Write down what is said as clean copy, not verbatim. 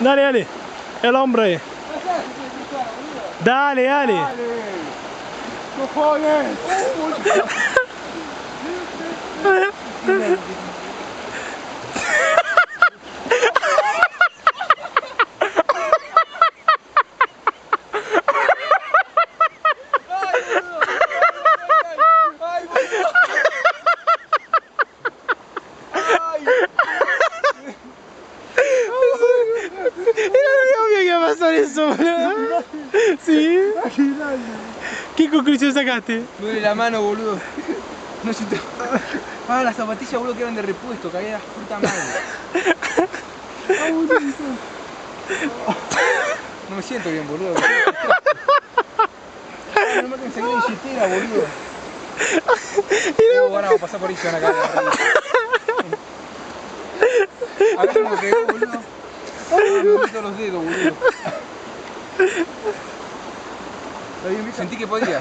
Dale, dale. El hombre. Dale, dale. ¡No jodes! Era obvio que iba a pasar eso, boludo. ¿Sí? ¿Qué conclusión sacaste? Me duele la mano, boludo. No siento. Ah, las zapatillas, boludo, que eran de repuesto, cagué la puta madre. Ah, boludo. No me siento bien, boludo. No me que me saqué la billetera, boludo. Ahora vamos a pasar por ahí y se van a caer. A ver cómo quedó, boludo. Me meto los dedos, boludo. Sentí que podía.